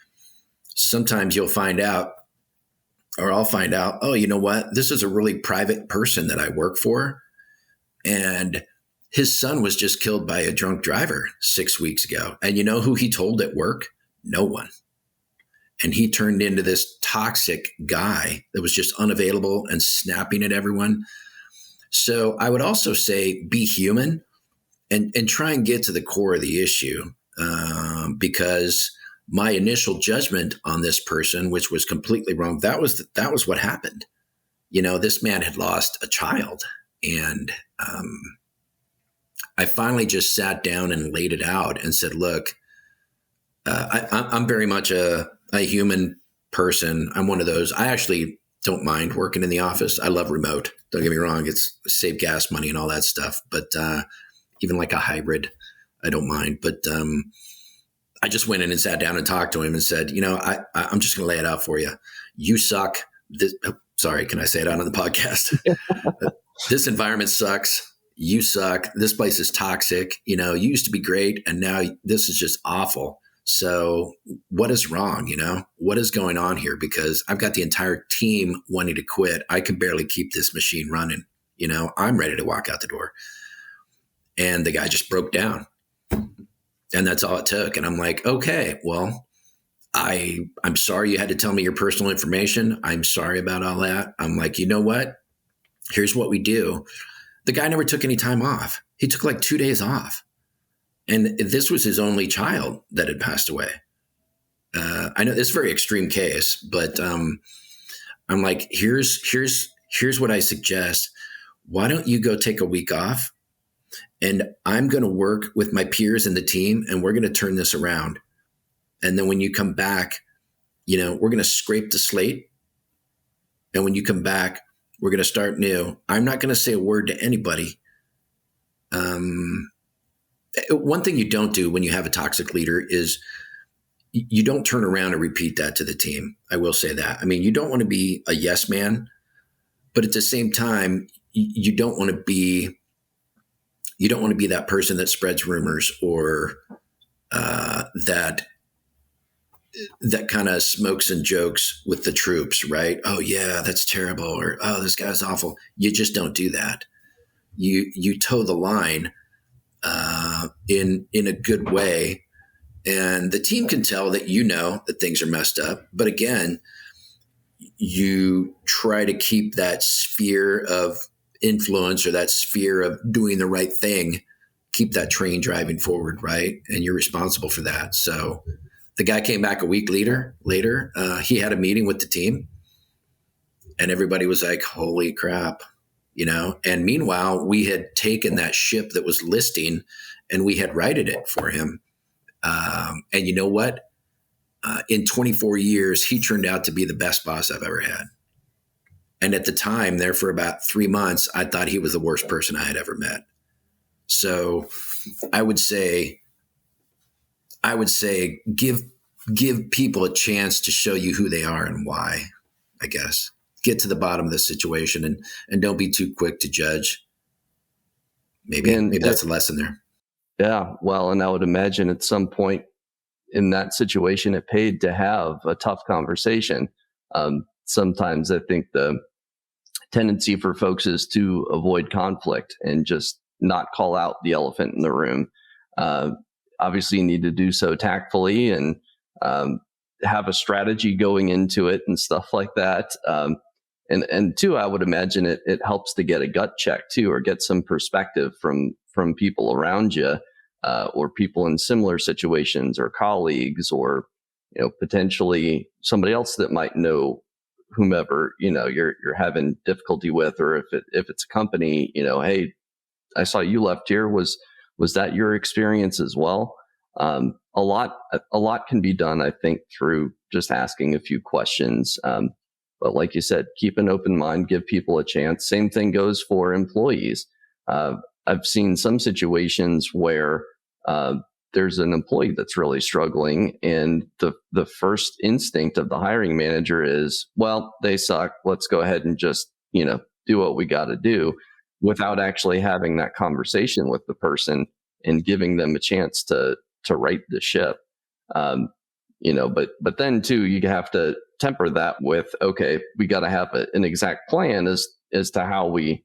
Speaker 2: sometimes you'll find out, or I'll find out, oh, you know what? This is a really private person that I work for. And his son was just killed by a drunk driver 6 weeks ago. And you know who he told at work? No one. And he turned into this toxic guy that was just unavailable and snapping at everyone. So I would also say be human and try and get to the core of the issue, because my initial judgment on this person, which was completely wrong, that was what happened. This man had lost a child, and I finally just sat down and laid it out and said, look, I'm very much a human person. I'm one of those. I actually don't mind working in the office. I love remote. Don't get me wrong. It's save gas money and all that stuff. But even like a hybrid, I don't mind. But I just went in and sat down and talked to him and said, I'm just going to lay it out for you. You suck. Sorry, can I say it on the podcast? This environment sucks. You suck. This place is toxic. You used to be great, and now this is just awful. So what is wrong? What is going on here? Because I've got the entire team wanting to quit. I can barely keep this machine running. I'm ready to walk out the door. And the guy just broke down. And that's all it took. And I'm like, okay, well, I'm sorry you had to tell me your personal information. I'm sorry about all that. I'm like, you know what? Here's what we do. The guy never took any time off. He took like 2 days off. And this was his only child that had passed away. I know this is a very extreme case, but I'm like, here's what I suggest. Why don't you go take a week off? And I'm going to work with my peers in the team, and we're going to turn this around. And then when you come back, we're going to scrape the slate. And when you come back, We're going to start new. I'm not going to say a word to anybody. One thing you don't do when you have a toxic leader is you don't turn around and repeat that to the team. I will say that. I mean, you don't want to be a yes man, but at the same time, you don't want to be that person that spreads rumors or that kind of smokes and jokes with the troops, right? Oh yeah, that's terrible, or oh, this guy's awful. You just don't do that. You toe the line in a good way, and the team can tell that that things are messed up. But again, you try to keep that sphere of influence or that sphere of doing the right thing, keep that train driving forward, right? And you're responsible for that. So the guy came back a week later. He had a meeting with the team, and everybody was like, holy crap, And meanwhile, we had taken that ship that was listing and we had righted it for him. And you know what? In 24 years, he turned out to be the best boss I've ever had. And at the time, there for about 3 months, I thought he was the worst person I had ever met. So I would say give people a chance to show you who they are and why, I guess. Get to the bottom of the situation and don't be too quick to judge. Maybe that's a lesson there.
Speaker 1: Yeah. Well, and I would imagine at some point in that situation, it paid to have a tough conversation. Sometimes I think the tendency for folks is to avoid conflict and just not call out the elephant in the room. Obviously, you need to do so tactfully and have a strategy going into it and stuff like that. And two, I would imagine it helps to get a gut check too, or get some perspective from people around you, or people in similar situations, or colleagues, or potentially somebody else that might know whomever you're having difficulty with, or if it's a company, hey, I saw you left here. Was that your experience as well? A lot can be done, I think, through just asking a few questions. But like you said, keep an open mind, give people a chance. Same thing goes for employees. I've seen some situations where there's an employee that's really struggling, and the first instinct of the hiring manager is, well, they suck. Let's go ahead and just do what we got to do, without actually having that conversation with the person and giving them a chance to right the ship. But then too, you have to temper that with, okay, we got to have an exact plan as to how we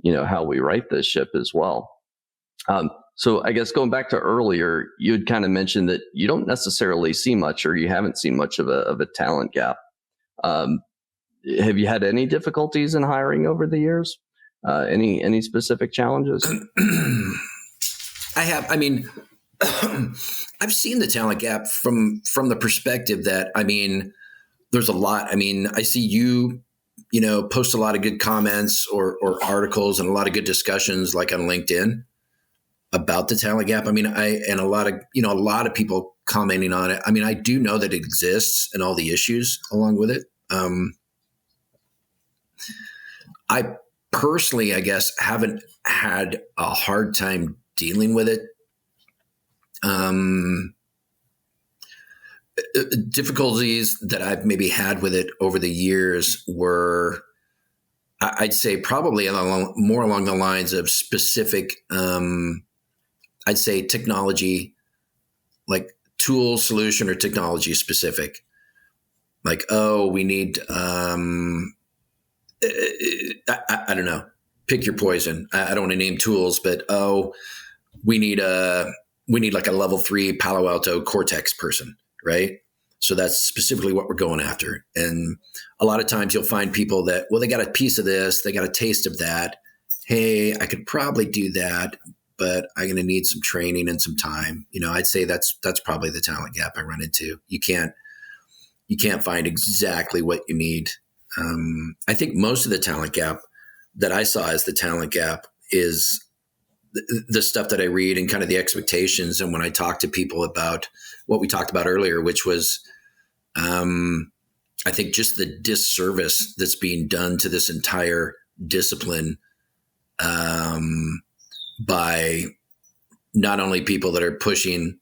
Speaker 1: right this ship as well. So I guess going back to earlier, you had kind of mentioned that you don't necessarily see much, or you haven't seen much of a talent gap. Have you had any difficulties in hiring over the years? Any specific challenges?
Speaker 2: I have. I mean, I've seen the talent gap from the perspective that, there's a lot. I see you post a lot of good comments or articles and a lot of good discussions, like on LinkedIn, about the talent gap. And a lot of people commenting on it. I do know that it exists and all the issues along with it. I personally, I guess, haven't had a hard time dealing with it. Difficulties that I've maybe had with it over the years were, I'd say, probably more along the lines of specific, I'd say technology, like tool, solution, or technology specific. Like, oh, we need, I don't know, pick your poison. I don't want to name tools, but we need like a level 3 Palo Alto Cortex person, right? So that's specifically what we're going after. And a lot of times you'll find people that, well, they got a piece of this, they got a taste of that. Hey, I could probably do that, but I'm going to need some training and some time. I'd say that's probably the talent gap I run into. You can't find exactly what you need. I think most of the talent gap that I saw as the talent gap is the stuff that I read and kind of the expectations. And when I talk to people about what we talked about earlier, which was I think just the disservice that's being done to this entire discipline by not only people that are pushing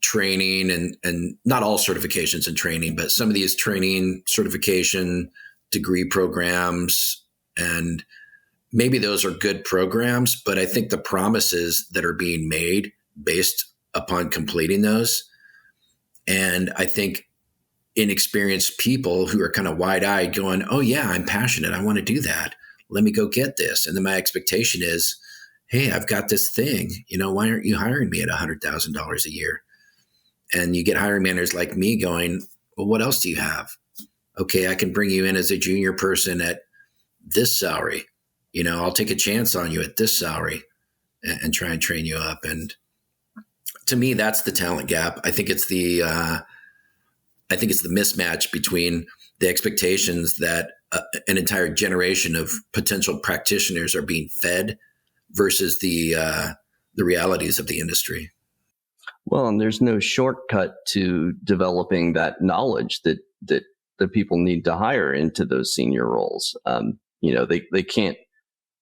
Speaker 2: training and not all certifications and training, but some of these training certification degree programs, and maybe those are good programs, but I think the promises that are being made based upon completing those, and I think inexperienced people who are kind of wide-eyed going, oh yeah, I'm passionate, I want to do that, let me go get this, and then my expectation is, hey, I've got this thing, why aren't you hiring me at $100,000 a year? And you get hiring managers like me going, well, what else do you have? Okay, I can bring you in as a junior person at this salary. I'll take a chance on you at this salary and try and train you up. And to me, that's the talent gap. I think it's the mismatch between the expectations that an entire generation of potential practitioners are being fed versus the realities of the industry.
Speaker 1: Well, and there's no shortcut to developing that knowledge that the people need to hire into those senior roles. They can't,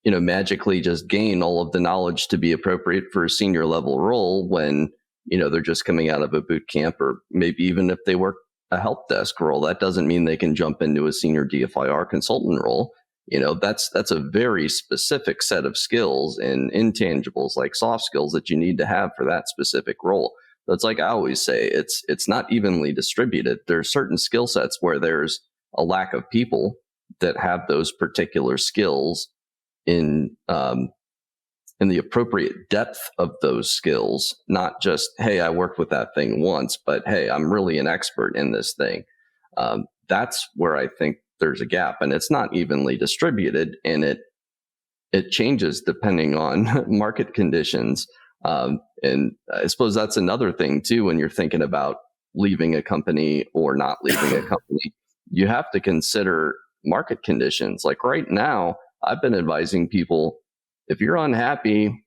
Speaker 1: magically just gain all of the knowledge to be appropriate for a senior level role when, they're just coming out of a boot camp, or maybe even if they work a help desk role, that doesn't mean they can jump into a senior DFIR consultant role. That's a very specific set of skills and intangibles like soft skills that you need to have for that specific role. That's like I always say, it's not evenly distributed. There's certain skill sets where there's a lack of people that have those particular skills in the appropriate depth of those skills, not just, hey, I worked with that thing once, but hey, I'm really an expert in this thing. That's where I think there's a gap, and it's not evenly distributed, and it changes depending on market conditions. And I suppose that's another thing too, when you're thinking about leaving a company or not leaving a company, you have to consider market conditions. Like right now, I've been advising people, if you're unhappy,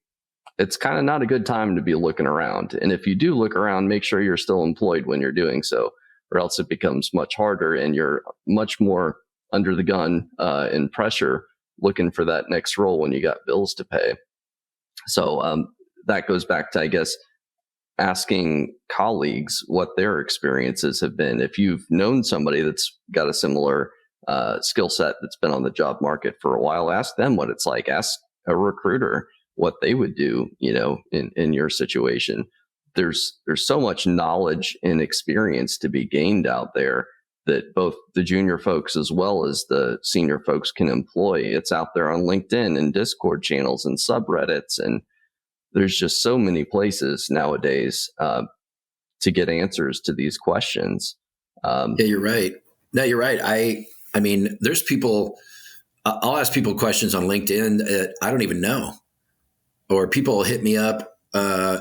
Speaker 1: it's kind of not a good time to be looking around. And if you do look around, make sure you're still employed when you're doing so, or else it becomes much harder and you're much more under the gun and pressure looking for that next role when you got bills to pay. So that goes back to, I guess, asking colleagues what their experiences have been. If you've known somebody that's got a similar skill set that's been on the job market for a while, ask them what it's like. Ask a recruiter what they would do, in your situation. There's so much knowledge and experience to be gained out there that both the junior folks as well as the senior folks can employ. It's out there on LinkedIn and Discord channels and subreddits, and there's just so many places nowadays to get answers to these questions.
Speaker 2: Yeah, you're right. No, you're right. I mean, there's people, I'll ask people questions on LinkedIn that I don't even know, or people hit me up,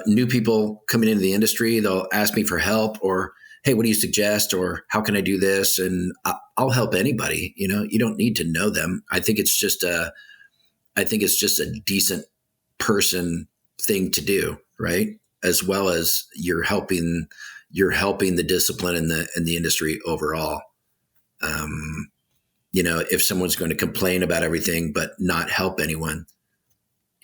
Speaker 2: new people coming into the industry, they'll ask me for help, or, hey, what do you suggest? Or how can I do this? And I'll help anybody. You don't need to know them. I think it's just a decent person thing to do, right? As well as you're helping the discipline in the industry overall. If someone's going to complain about everything but not help anyone,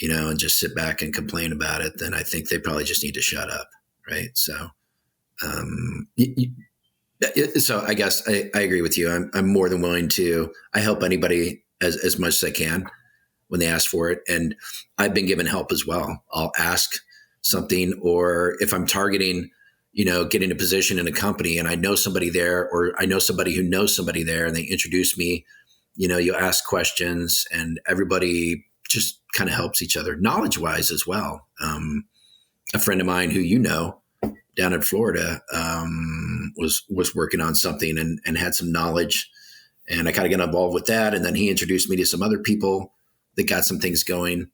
Speaker 2: and just sit back and complain about it, then I think they probably just need to shut up, right? So, so I guess I agree with you. I'm more than willing to. I help anybody as much as I can when they ask for it, and I've been given help as well. I'll ask something, or if I'm targeting, getting a position in a company, and I know somebody there, or I know somebody who knows somebody there, and they introduce me. You ask questions, and everybody just kind of helps each other knowledge-wise as well. A friend of mine who down in Florida was working on something and had some knowledge, and I kind of got involved with that. And then he introduced me to some other people that got some things going.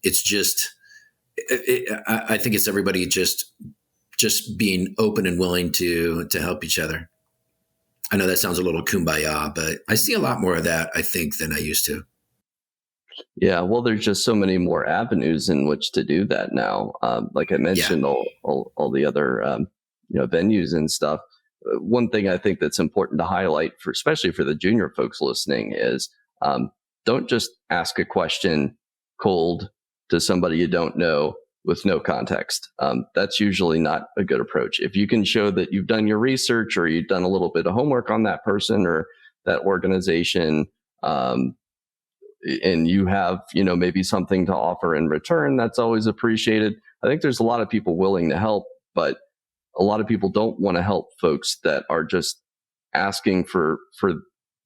Speaker 2: It's just, I think it's everybody just being open and willing to help each other. I know that sounds a little kumbaya, but I see a lot more of that, I think, than I used to.
Speaker 1: Yeah, well, there's just so many more avenues in which to do that now. Like I mentioned, all the other venues and stuff. one thing I think that's important to highlight for, especially for the junior folks listening, is don't just ask a question cold to somebody you don't know with no context. That's usually not a good approach. If you can show that you've done your research or you've done a little bit of homework on that person or that organization, and you have, maybe something to offer in return, that's always appreciated. I think there's a lot of people willing to help, but a lot of people don't want to help folks that are just asking for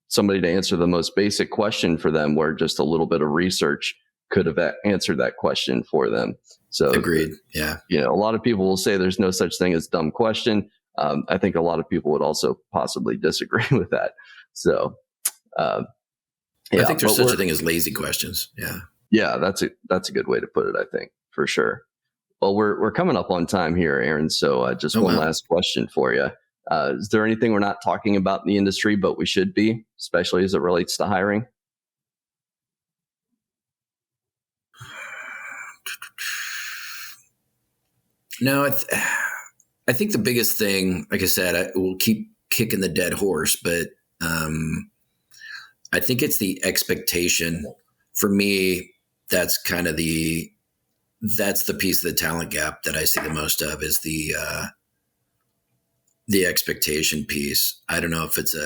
Speaker 1: somebody to answer the most basic question for them, where just a little bit of research could have answered that question for them. So
Speaker 2: agreed. Yeah.
Speaker 1: A lot of people will say there's no such thing as dumb question. I think a lot of people would also possibly disagree with that. So,
Speaker 2: I think there's such a thing as lazy questions. Yeah.
Speaker 1: Yeah, that's a good way to put it, I think, for sure. Well, we're coming up on time here, Aaron. So just one last question for you. Is there anything we're not talking about in the industry, but we should be, especially as it relates to hiring?
Speaker 2: No, I think the biggest thing, like I said, I will keep kicking the dead horse, but I think it's the expectation. For me, that's kind of that's the piece of the talent gap that I see the most of, is the expectation piece. I don't know if it's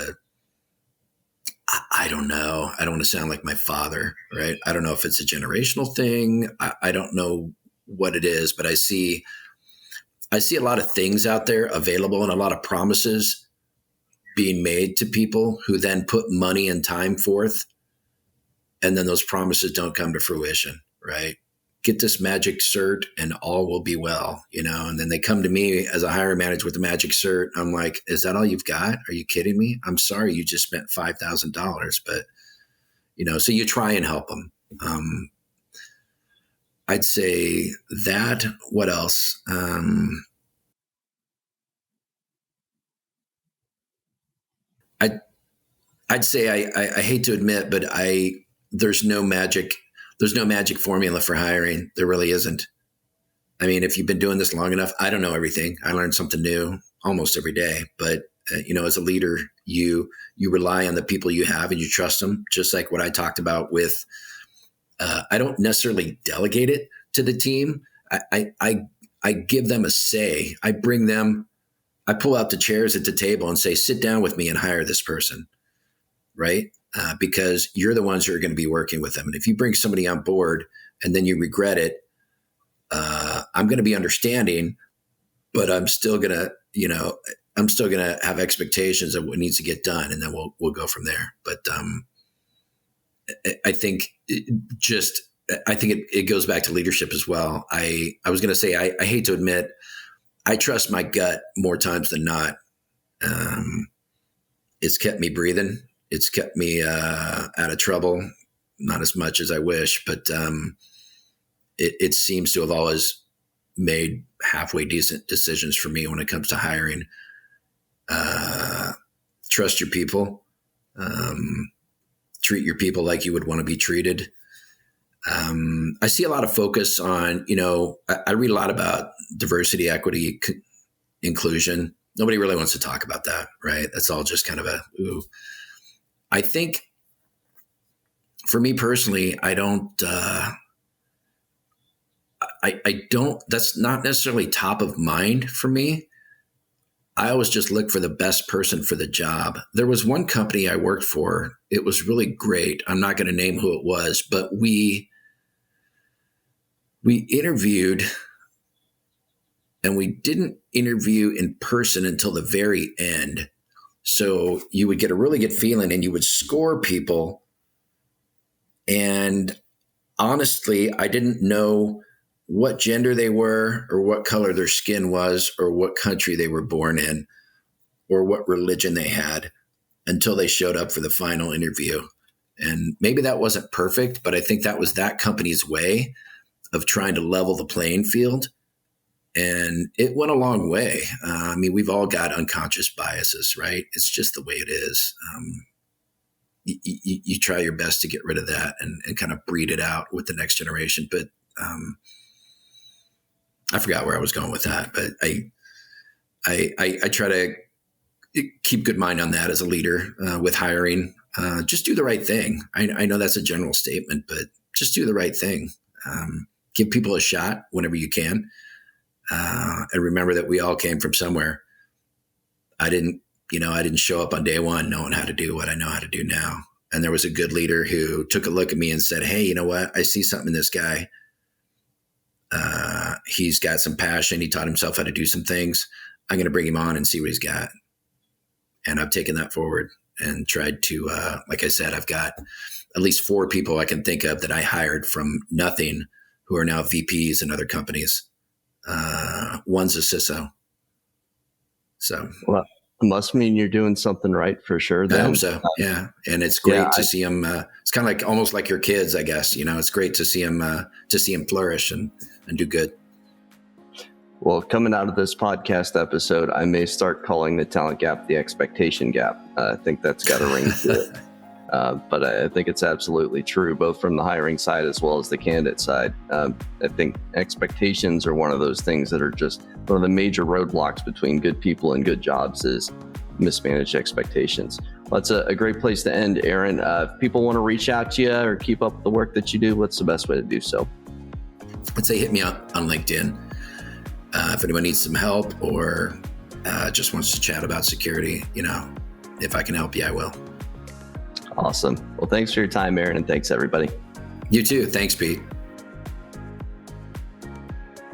Speaker 2: I don't know. I don't want to sound like my father, right? I don't know if it's a generational thing. I don't know what it is, but I see a lot of things out there available and a lot of promises being made to people who then put money and time forth. And then those promises don't come to fruition, right? Get this magic cert and all will be well, and then they come to me as a hiring manager with the magic cert. I'm like, is that all you've got? Are you kidding me? I'm sorry. You just spent $5,000, but so you try and help them. I'd say that. What else? I'd say I hate to admit, but there's no magic formula for hiring. There really isn't. I mean, if you've been doing this long enough, I don't know everything. I learn something new almost every day. But as a leader, you rely on the people you have and you trust them. Just like what I talked about with, I don't necessarily delegate it to the team. I give them a say. I pull out the chairs at the table and say, sit down with me and hire this person, right? Because you're the ones who are going to be working with them. And if you bring somebody on board and then you regret it, I'm going to be understanding, but I'm still going to, have expectations of what needs to get done. And then we'll go from there. But I think it goes back to leadership as well. I was going to say, I hate to admit, I trust my gut more times than not. It's kept me breathing. It's kept me out of trouble, not as much as I wish, but it seems to have always made halfway decent decisions for me when it comes to hiring. Trust your people. Treat your people like you would want to be treated. I see a lot of focus on, I read a lot about diversity, equity, inclusion. Nobody really wants to talk about that, right? That's all just kind of ooh. I think for me personally, I don't, that's not necessarily top of mind for me. I always just look for the best person for the job. There was one company I worked for. It was really great. I'm not going to name who it was, but we interviewed, and we didn't interview in person until the very end. So you would get a really good feeling and you would score people. And honestly, I didn't know what gender they were or what color their skin was or what country they were born in or what religion they had until they showed up for the final interview. And maybe that wasn't perfect, but I think that was that company's way of trying to level the playing field. And it went a long way. I mean, we've all got unconscious biases, right? It's just the way it is. You try your best to get rid of that and kind of breed it out with the next generation. But I forgot where I was going with that. But I try to keep good mind on that as a leader with hiring. Just do the right thing. I know that's a general statement, but just do the right thing. Give people a shot whenever you can. And remember that we all came from somewhere. I didn't show up on day one knowing how to do what I know how to do now. And there was a good leader who took a look at me and said, hey, you know what? I see something in this guy. He's got some passion. He taught himself how to do some things. I'm going to bring him on and see what he's got. And I've taken that forward and tried to, like I said, I've got at least 4 people I can think of that I hired from nothing who are now VPs in other companies. One's a CISO. So,
Speaker 1: well, it must mean you're doing something right for sure. Then.
Speaker 2: I hope so. Yeah. And it's great to see them. It's kind of like almost like your kids, I guess. It's great to see them flourish and do good.
Speaker 1: Well, coming out of this podcast episode, I may start calling the talent gap the expectation gap. I think that's got a ring to it. But I think it's absolutely true, both from the hiring side as well as the candidate side. I think expectations are one of those things that are just one of the major roadblocks between good people and good jobs is mismanaged expectations. Well, that's a great place to end, Aaron. If people want to reach out to you or keep up with the work that you do, what's the best way to do so?
Speaker 2: I'd say hit me up on LinkedIn. If anyone needs some help or just wants to chat about security, if I can help you, I will.
Speaker 1: Awesome. Well, thanks for your time, Aaron, and thanks, everybody.
Speaker 2: You too. Thanks, Pete.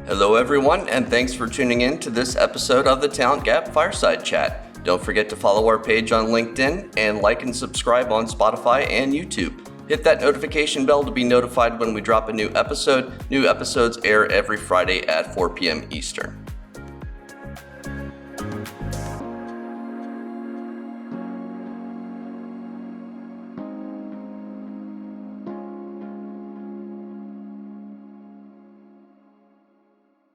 Speaker 1: Hello, everyone, and thanks for tuning in to this episode of the Talent Gap Fireside Chat. Don't forget to follow our page on LinkedIn and like and subscribe on Spotify and YouTube. Hit that notification bell to be notified when we drop a new episode. New episodes air every Friday at 4 p.m. Eastern.